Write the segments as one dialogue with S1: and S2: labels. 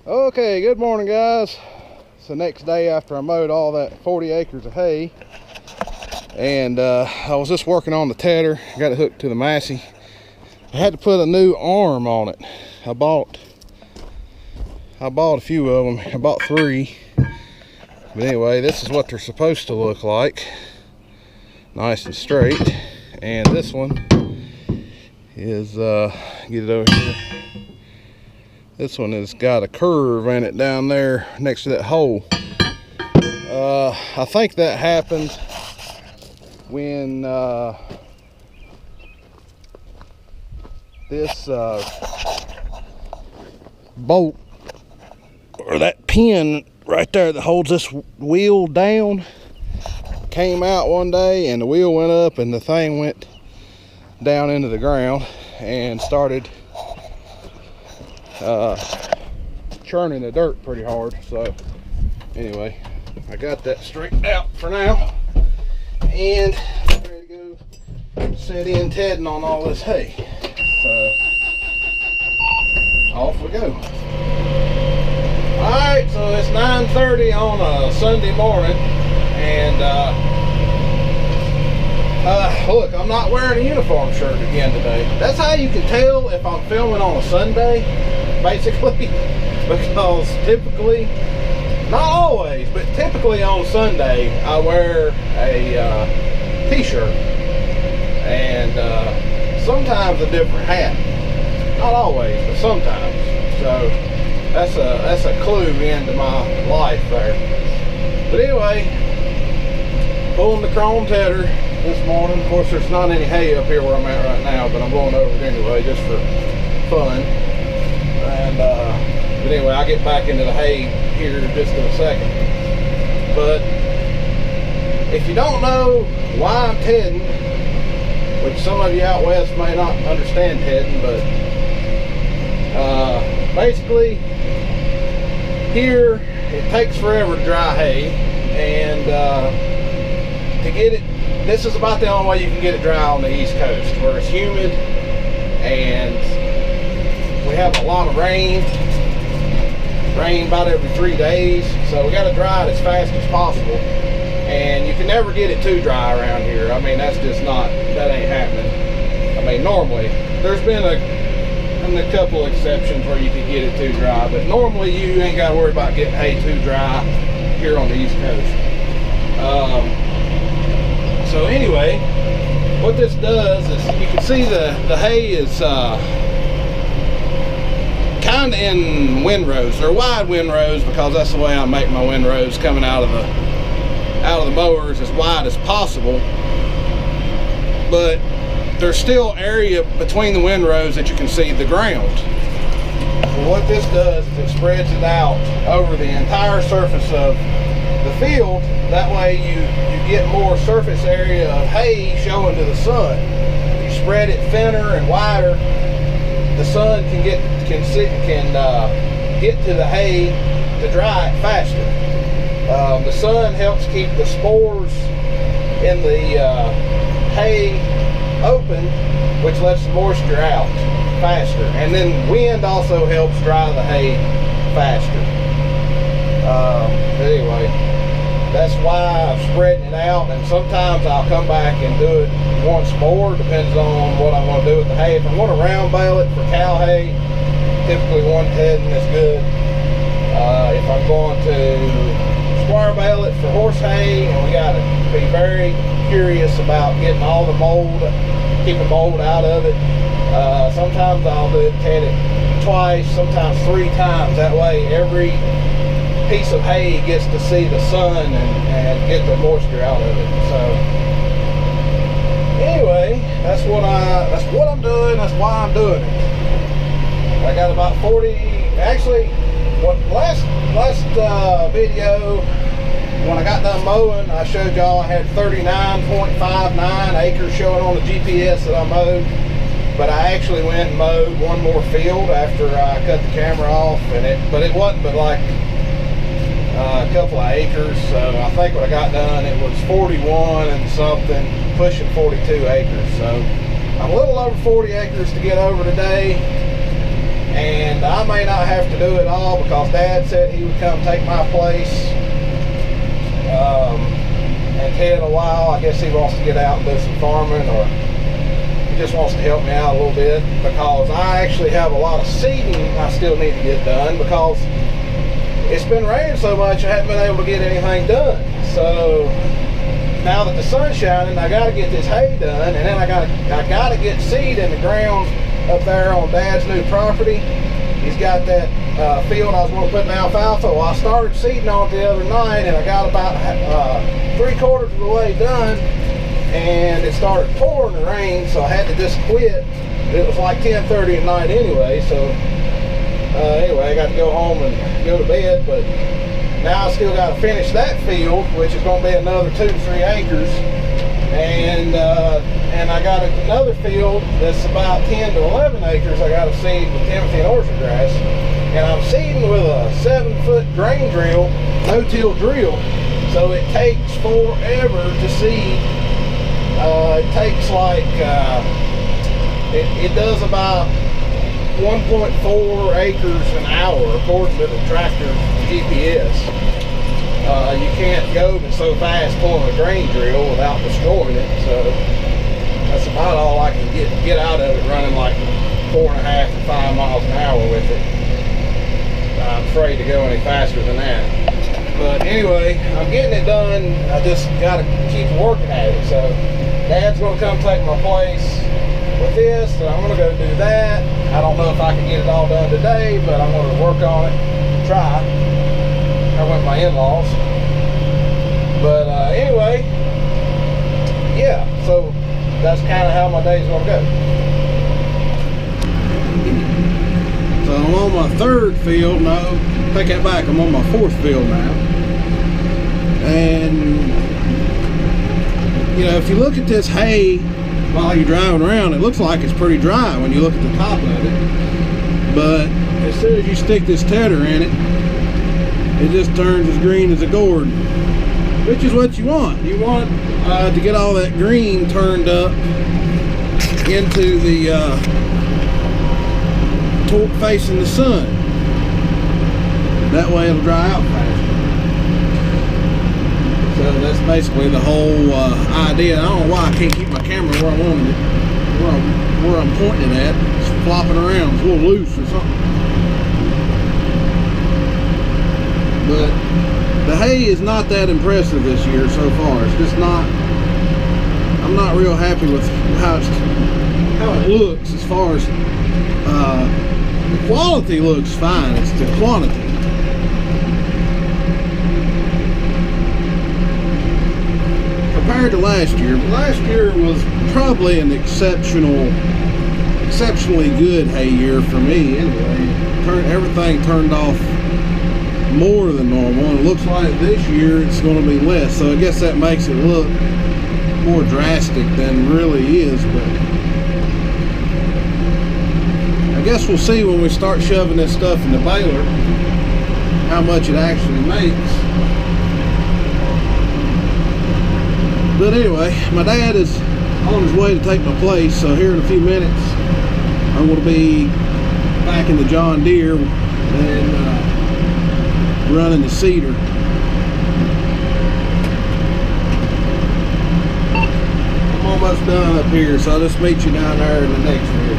S1: Okay, good morning, guys. It's the next day after I mowed all that 40 acres of hay, and I was just working on the tedder. Got it hooked to the Massey. I had to put a new arm on it. I bought a few of them. I bought 3, but anyway, this is what they're supposed to look like, nice and straight. And this one is get it over here. This one has got a curve in it down there next to that hole. I think that happened when this bolt, or that pin right there that holds this wheel down, came out one day, and the wheel went up and the thing went down into the ground and started churning the dirt pretty hard. So anyway, I got that straightened out for now, and I'm ready to go set in tedding on all this hay. So off we go. Alright, so it's 9:30 on a Sunday morning, and look, I'm not wearing a uniform shirt again today. That's how you can tell if I'm filming on a Sunday, basically, because typically, not always, but typically on Sunday, I wear a t-shirt and sometimes a different hat. Not always, but sometimes. So that's a clue into my life there. But anyway, pulling the chrome tedder this morning. Of course, there's not any hay up here where I'm at right now, but I'm going over it anyway just for fun. And but anyway, I'll get back into the hay here just in a second. But if you don't know why I'm tedding, which some of you out west may not understand tedding, but basically here it takes forever to dry hay, and to get it, this is about the only way you can get it dry on the East Coast, where it's humid and we have a lot of rain about every 3 days. So we got to dry it as fast as possible, and you can never get it too dry around here. I mean, that's just not, that ain't happening. I mean, normally there's been a couple exceptions where you can get it too dry, but normally you ain't got to worry about getting hay too dry here on the East Coast. So anyway, what this does is, you can see the hay is kind of in windrows. They're wide windrows because that's the way I make my windrows, coming out of the mowers as wide as possible. But there's still area between the windrows that you can see the ground. Well, what this does is it spreads it out over the entire surface of the field. That way you get more surface area of hay showing to the sun. If you spread it thinner and wider, the sun can get to the hay to dry it faster. The sun helps keep the spores in the hay open, which lets the moisture out faster. And then wind also helps dry the hay faster. Anyway, that's why I'm spreading it out, and sometimes I'll come back and do it once more, depends on what I want to do with the hay. If I want to round bale it for cow hay, typically one tedding is good. If I'm going to square bale it for horse hay, and we got to be very curious about getting all the mold, keeping mold out of it. Sometimes I'll ted it twice, sometimes 3 times. That way every piece of hay gets to see the sun and get the moisture out of it. So anyway, that's what I'm doing. That's why I'm doing it. I got about 40. Actually, what last video, when I got done mowing, I showed y'all I had 39.59 acres showing on the GPS that I mowed. But I actually went and mowed one more field after I cut the camera off, but it wasn't but like a couple of acres. So I think when I got done, it was 41 and something, pushing 42 acres. So I'm a little over 40 acres to get over today. And I may not have to do it all because Dad said he would come take my place. And Ted, a while, I guess he wants to get out and do some farming, or he just wants to help me out a little bit, because I actually have a lot of seeding I still need to get done, because it's been raining so much I haven't been able to get anything done. So now that the sun's shining, I got to get this hay done, and then I got to get seed in the ground up there on Dad's new property. He's got that field I was going to put in alfalfa. Well, I started seeding on it the other night, and I got about 3/4 of the way done, and it started pouring the rain, so I had to just quit. It was like 10:30 at night anyway, so anyway, I got to go home and go to bed. But now I still got to finish that field, which is going to be another 2 to 3 acres, and I got another field that's about 10 to 11 acres I got to seed with Timothy and orchard grass, and I'm seeding with a 7-foot grain drill, no-till drill, so it takes forever to seed. It takes like it does about 1.4 acres an hour according to the tractor GPS. You can't go so fast pulling a grain drill without destroying it, so that's about all I can get out of it, running like 4.5 to 5 miles an hour with it. I'm afraid to go any faster than that. But anyway, I'm getting it done. I just got to keep working at it. So Dad's going to come take my place with this, and I'm going to go do that. I don't know if I can get it all done today, but I'm going to work on it, try. I went with my in-laws. But anyway, yeah, so that's kind of how my day's going to go. So I'm on my 3rd field. No, take that back. I'm on my 4th field now. And, you know, if you look at this hay while you're driving around, it looks like it's pretty dry when you look at the top of it. But as soon as you stick this tedder in it, it just turns as green as a gourd, which is what you want. You want to get all that green turned up into the torque facing the sun. That way it'll dry out faster. So that's basically the whole idea. I don't know why I can't keep my camera where I wanted it, where I'm pointing it at. It's flopping around. It's a little loose or something. But the hay is not that impressive this year so far. It's just not. I'm not real happy with how it looks. As far as the quality looks fine. It's the quantity. Compared to last year, last year was probably an exceptionally good hay year for me. Anyway, everything turned off more than normal, and it looks like this year it's going to be less, so I guess that makes it look more drastic than it really is. But I guess we'll see when we start shoving this stuff in the baler how much it actually makes. But anyway, my dad is on his way to take my place, so here in a few minutes I'm going to be back in the John Deere and running the seeder. I'm almost done up here, so I'll just meet you down there in the next field.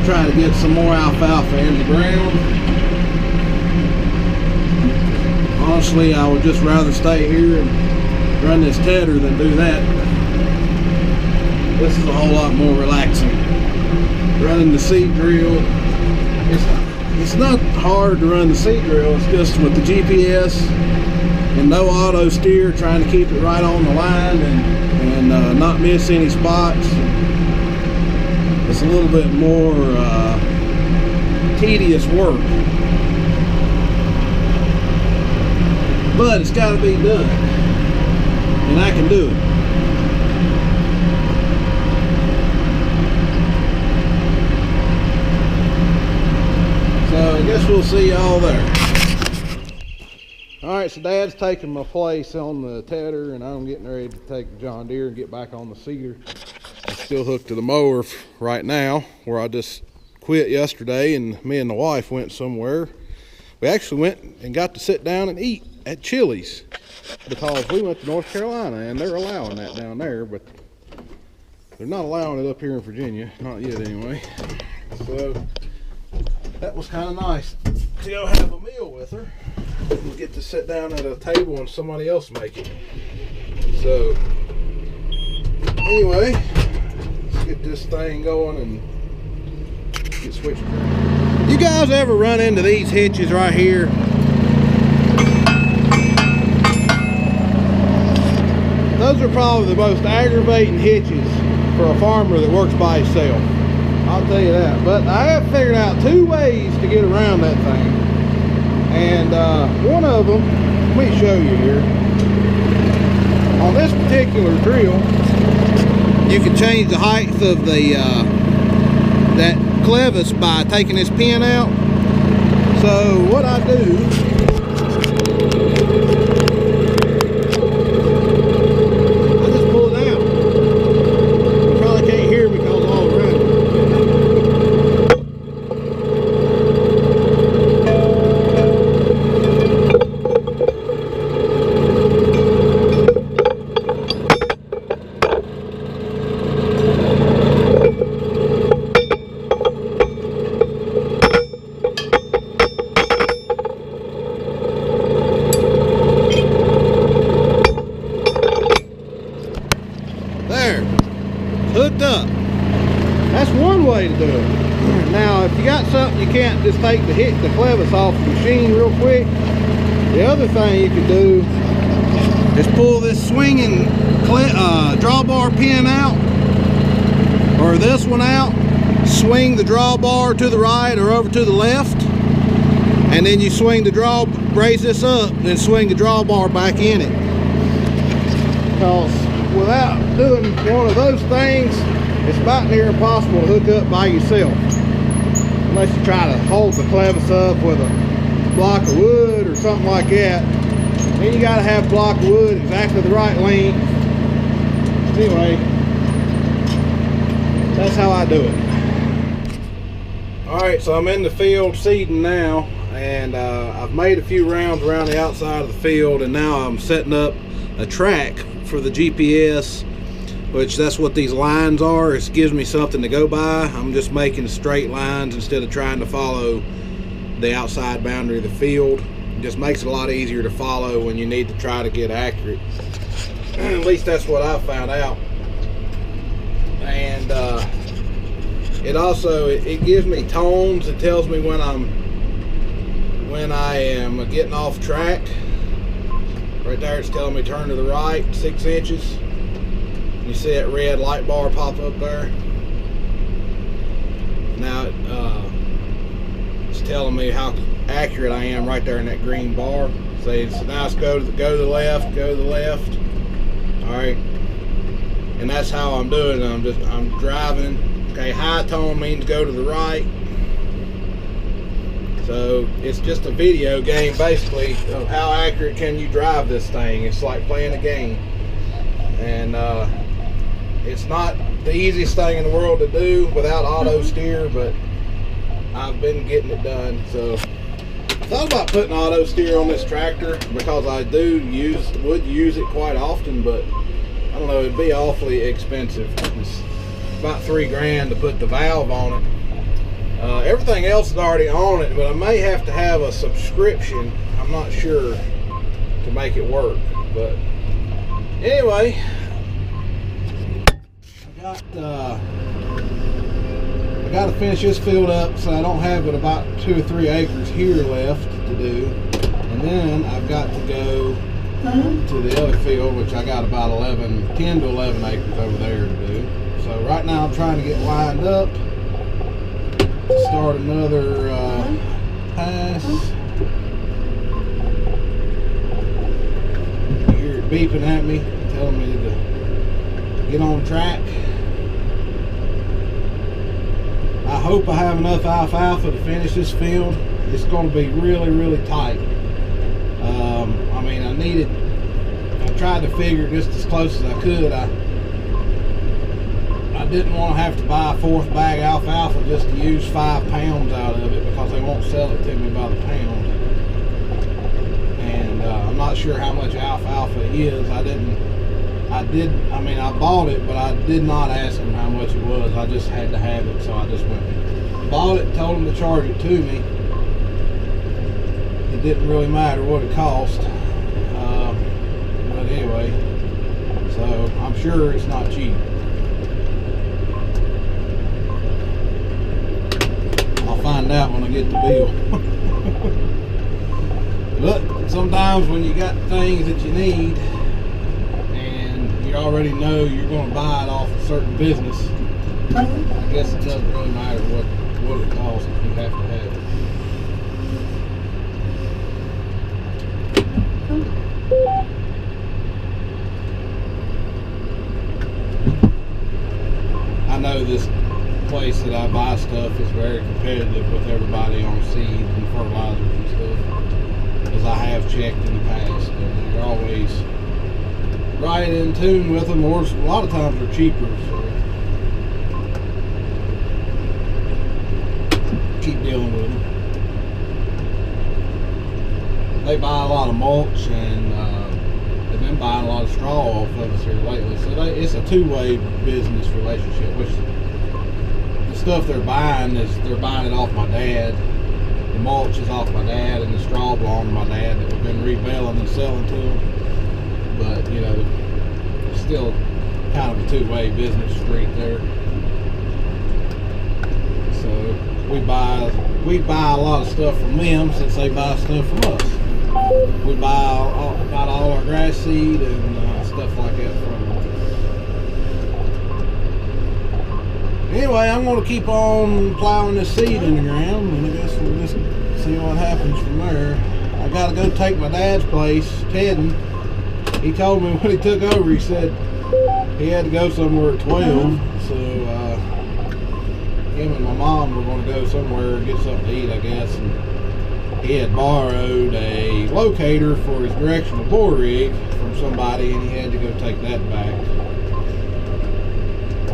S1: Try to get some more alfalfa in the ground. Honestly, I would just rather stay here and run this tedder than do that. This is a whole lot more relaxing. Running the seed drill, it's not hard to run the seed drill. It's just with the GPS and no auto steer, trying to keep it right on the line and not miss any spots. It's a little bit more tedious work, but it's got to be done, and I can do it. So I guess we'll see y'all there. All right. Alright, so Dad's taking my place on the tedder, and I'm getting ready to take the John Deere and get back on the seeder. I'm still hooked to the mower right now, where I just quit yesterday, and me and the wife went somewhere. We actually went and got to sit down and eat at Chili's, because we went to North Carolina, and they're allowing that down there, but they're not allowing it up here in Virginia, not yet anyway. So that was kind of nice to go have a meal with her and get to sit down at a table and somebody else make it. So anyway, let's get this thing going and get switched. You guys ever run into these hitches right here? Those are probably the most aggravating hitches for a farmer that works by himself. I'll tell you that. But I have figured out 2 ways to get around that thing. And one of them, let me show you here. On this particular drill, you can change the height of the that clevis by taking this pin out. So what I do, hooked up. That's one way to do it. Now, if you got something you can't just take the clevis off the machine real quick, the other thing you can do is pull this swinging drawbar pin out, or this one out, swing the drawbar to the right or over to the left, and then you swing the raise this up, then swing the drawbar back in it. Because without doing one of those things, it's about near impossible to hook up by yourself, unless you try to hold the clevis up with a block of wood or something like that. Then you got to have a block of wood exactly the right length. Anyway, that's how I do it. Alright, so I'm in the field seeding now, and I've made a few rounds around the outside of the field, and now I'm setting up a track for the GPS, which that's what these lines are. It gives me something to go by. I'm just making straight lines instead of trying to follow the outside boundary of the field. It just makes it a lot easier to follow when you need to try to get accurate. At least that's what I found out. And it also it gives me tones. It tells me when I am getting off track. Right there, it's telling me turn to the right 6 inches. You see that red light bar pop up there? Now it's telling me how accurate I am right there in that green bar. So now it's go to the left, go to the left. All right, and that's how I'm doing it. I'm driving. Okay, high tone means go to the right. So it's just a video game basically of how accurate can you drive this thing. It's like playing a game, and it's not the easiest thing in the world to do without auto steer, but I've been getting it done. So I thought about putting auto steer on this tractor because I would use it quite often, but I don't know, it'd be awfully expensive. It's about $3 grand to put the valve on it. Everything else is already on it, but I may have to have a subscription. I'm not sure to make it work, but anyway, I got to finish this field up, so I don't have but about 2 or 3 acres here left to do, and then I've got to go to the other field, which I got about 10 to 11 acres over there to do. So right now I'm trying to get lined up to start another pass. You hear it beeping at me, telling me to get on track. I hope I have enough alfalfa to finish this field. It's going to be really, really tight. I'm I tried to figure just as close as I could. I didn't want to have to buy a 4th bag alfalfa just to use 5 pounds out of it, because they won't sell it to me by the pound. And I'm not sure how much alfalfa is. I bought it, but I did not ask them how much it was. I just had to have it, so I just went and bought it, told them to charge it to me. It didn't really matter what it cost. But anyway, so I'm sure it's not cheap. I'll find out when I get the bill. But sometimes when you got things that you need and you already know you're going to buy it off a certain business, I guess it doesn't really matter what it costs if you have to have it. I know this place that I buy stuff is very competitive with everybody on seeds and fertilizers and stuff, as I have checked in the past, and they're always right in tune with them, or a lot of times they're cheaper, so keep dealing with them. They buy a lot of mulch, and they've been buying a lot of straw off of us here lately, so it's a two-way business relationship. Which the stuff they're buying it off my dad. The mulch is off my dad, and the straw belongs to my dad that we've been rebaling and selling to him. But you know, it's still kind of a two-way business street there. So we buy a lot of stuff from them, since they buy stuff from us. We buy about all our grass seed and stuff like that from them. Anyway, I'm going to keep on plowing this seed in the ground, and I guess we'll just see what happens from there. I got to go take my dad's place, Tedden. He told me when he took over, he said he had to go somewhere at 12, so him and my mom were going to go somewhere and get something to eat, I guess. And he had borrowed a locator for his directional bore rig from somebody, and he had to go take that back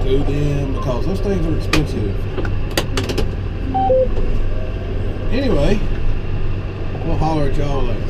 S1: to them because those things are expensive. Anyway, we'll holler at y'all later.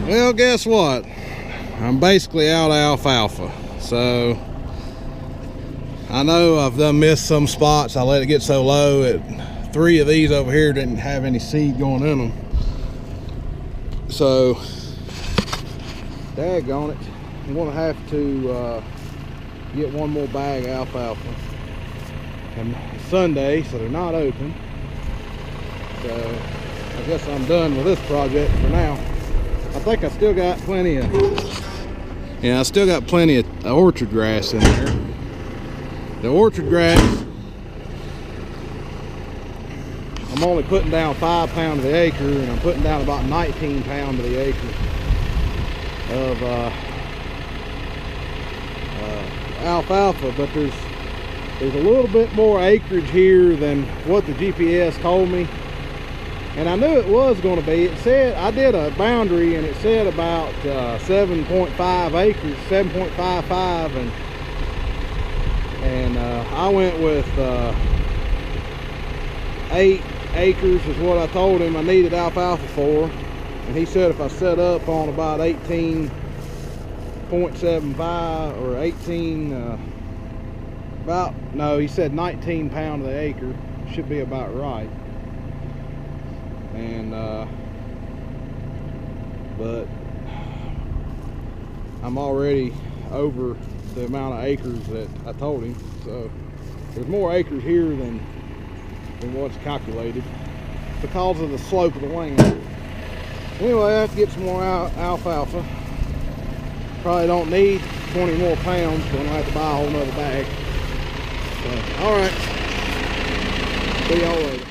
S1: Well, guess what? I'm basically out of alfalfa. So I know I've done missed some spots. I let it get so low that 3 of these over here didn't have any seed going in them. So daggone it, I'm gonna have to get one more bag of alfalfa. And it's Sunday, so they're not open. So I guess I'm done with this project for now. I think I still got plenty of, I still got plenty of orchard grass in there. The orchard grass I'm only putting down 5 pounds to the acre, and I'm putting down about 19 pounds to the acre of alfalfa. But there's a little bit more acreage here than what the GPS told me, and I knew it was going to be. It said, I did a boundary and it said about 7.5 acres, 7.55, and I went with 8 acres is what I told him I needed alfalfa for, and he said if I set up on about 18.75 or 18 no, he said 19 pounds to the acre should be about right. And but I'm already over the amount of acres that I told him, so there's more acres here than what's calculated because of the slope of the land. Anyway, I have to get some more alfalfa. Probably don't need 20 more pounds, but I'm gonna have to buy a whole nother bag. So, all right, see y'all later.